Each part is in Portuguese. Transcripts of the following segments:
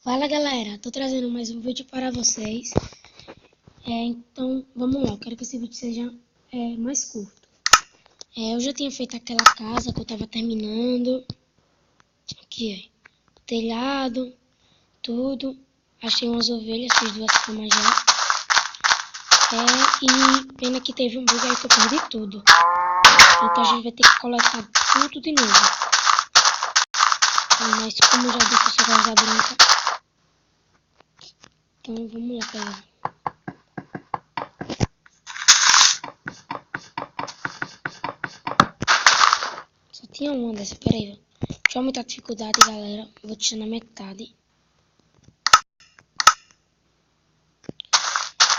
Fala galera, tô trazendo mais um vídeo para vocês. Então vamos lá, eu quero que esse vídeo seja mais curto. Eu já tinha feito aquela casa que eu tava terminando. Aqui telhado, tudo. Achei umas ovelhas, fiz 2 camas já. E pena que teve um bug aí que eu perdi tudo. Então a gente vai ter que coletar tudo de novo. Mas como eu já disse, eu sou rosa branca. Então vamos lá, galera. Só tinha uma dessa, peraí. Tinha muita dificuldade, galera. Eu vou deixar na metade.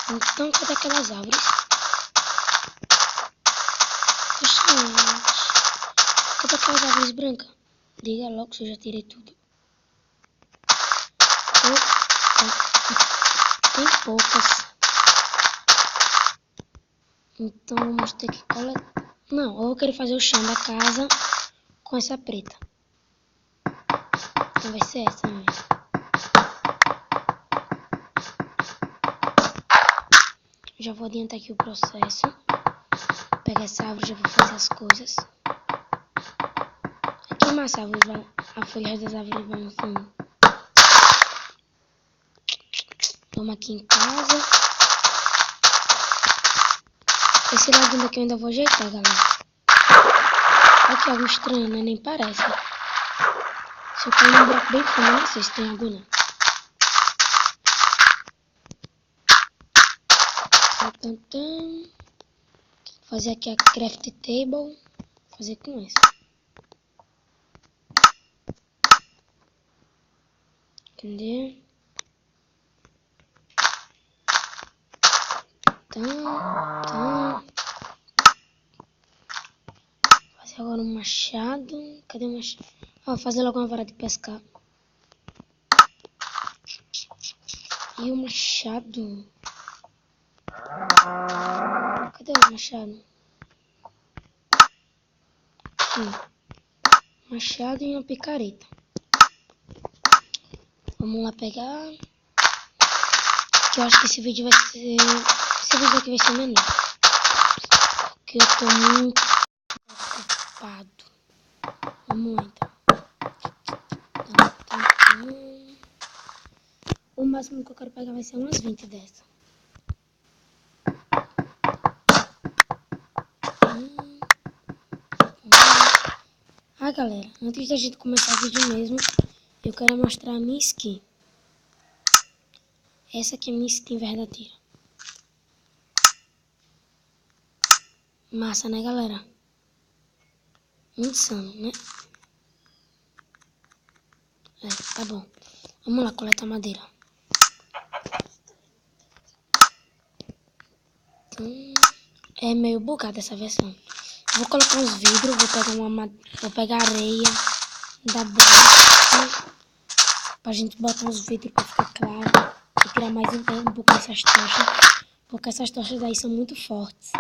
Então, cadê aquelas árvores? Gente, cadê aquelas árvores brancas? Diga logo se eu já tirei tudo. Tem poucas. Então vamos ter que coletar. Não, eu vou querer fazer o chão da casa com essa preta. Então vai ser essa mesmo. Já vou adiantar aqui o processo. Pegar essa árvore, já vou fazer as coisas. Aqui massa a folha das árvores vai no fundo. Vamos aqui em casa. Esse ladinho daqui eu ainda vou ajeitar, galera. Aqui algo estranho, né? Nem parece. Se eu cair num buraco bem fundo, não sei se tem algo não. Fazer aqui a craft table. Fazer com essa. Entendeu? Fazer agora um machado. Cadê o machado? Vou fazer logo uma vara de pescar. E o machado? Cadê o machado? Aqui. Machado e uma picareta. Vamos lá pegar. Que eu acho que esse vídeo vai ser... Esse vídeo aqui vai ser menor. Porque eu tô muito ocupado. Vamos lá então. O máximo que eu quero pegar vai ser umas 20 dessa. Galera, antes da gente começar o vídeo mesmo, eu quero mostrar a minha skin. Essa aqui é a minha skin verdadeira. Massa, né, galera? Insano, né? Tá bom. Vamos lá, coletar madeira. É meio bugada essa versão. Vou colocar uns vidros, vou pegar areia da bola pra gente botar uns vidros pra ficar claro e tirar mais um pouco essas tochas, porque essas tochas aí são muito fortes.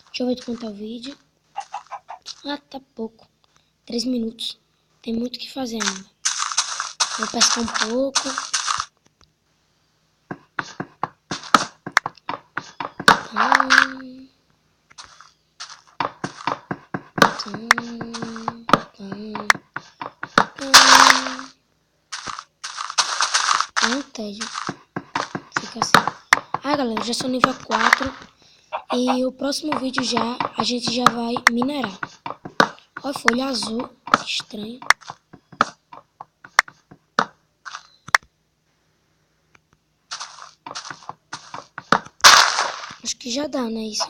Deixa eu ver de quanto é o vídeo. Tá pouco. 3 minutos. Tem muito o que fazer ainda. Vou pescar um pouco. Um tédio. Fica assim. Galera, já sou nível 4. E o próximo vídeo a gente já vai minerar. Olha, folha azul. Estranho. Acho que já dá, né? Isso.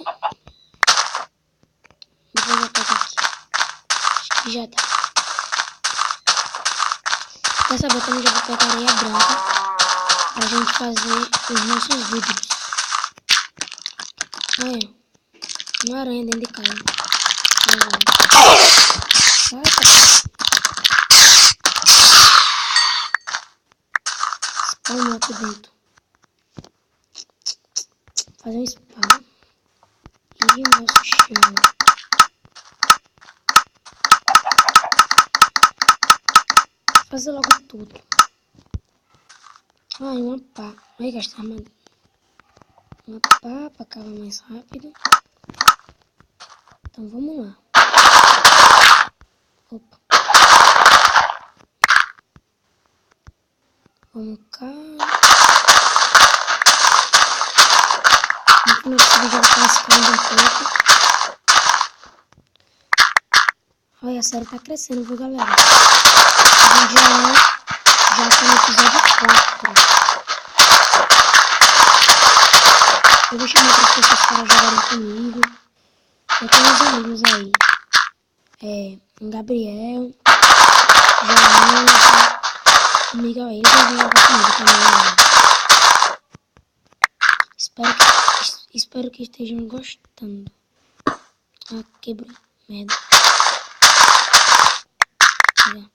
Vou botar aqui. Acho que já dá. Dessa vez também já vou pegar areia branca pra gente fazer os nossos vidros. Olha, uma aranha dentro de casa. Spawnou aqui dentro. Fazer um spawn. E o nosso chão. fazer logo tudo. Ah, e uma pá. Vai gastar armadura. Uma pá pra acabar mais rápido. Então vamos lá. Opa. Vamos cá. No final desse vídeo eu vou escalando um pouco. Olha, a série tá crescendo, viu, galera? A gente já tá no episódio 4. Eu vou chamar outras pessoas para jogarem comigo. Eu tenho uns amigos aí. O Gabriel, João, o Miguel, eles vão jogar comigo também. Espero que estejam gostando. Ah, quebrou. Merda. Olha.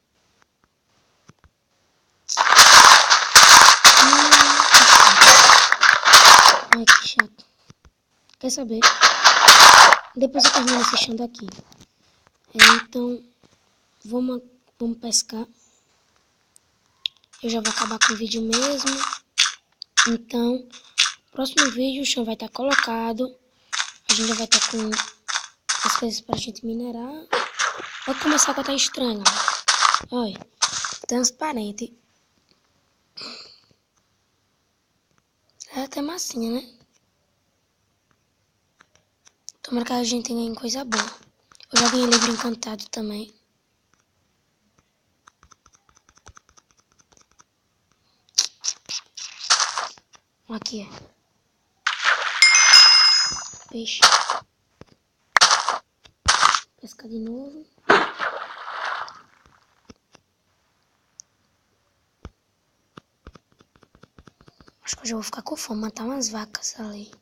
Ai, que chato. Quer saber? Depois eu termino assistindo aqui. Então, vamos pescar. Eu já vou acabar com o vídeo mesmo. Então, próximo vídeo o chão vai estar colocado. A gente já vai estar com as coisas pra gente minerar. Vai começar a estar estranho. Olha, transparente. É até massinha, né? Tomara que a gente ganhe coisa boa. Eu já ganhei livro encantado também. Aqui, peixe. Pescar de novo. Acho que eu já vou ficar com fome, matar umas vacas ali.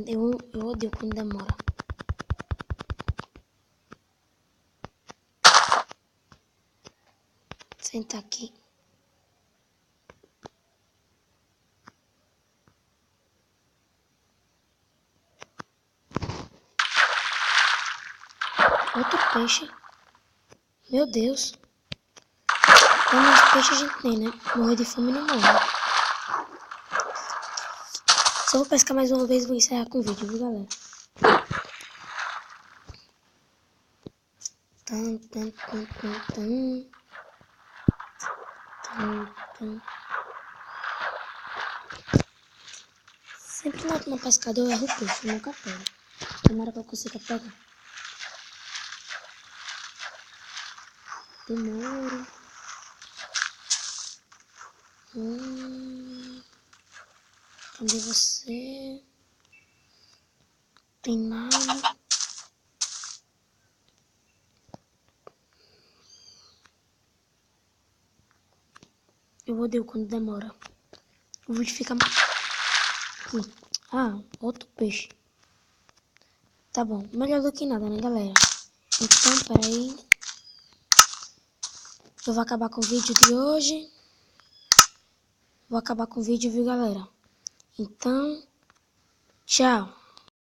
Eu odeio quando demora. Sentar aqui. Outro peixe. Meu Deus. Então, mais peixe a gente tem, né? Morrer de fome não morre. Se eu vou pescar mais uma vez, vou encerrar com o vídeo, viu, galera? Sempre na última pescada eu erro o peixe, eu nunca pego. Tomara que eu consiga pegar. Demora. Cadê você? Tem nada. Eu odeio quando demora. O vídeo fica... Aqui. Ah, outro peixe. Tá bom. Melhor do que nada, né, galera? Então, peraí. Eu vou acabar com o vídeo de hoje. Vou acabar com o vídeo, viu, galera? Então, tchau.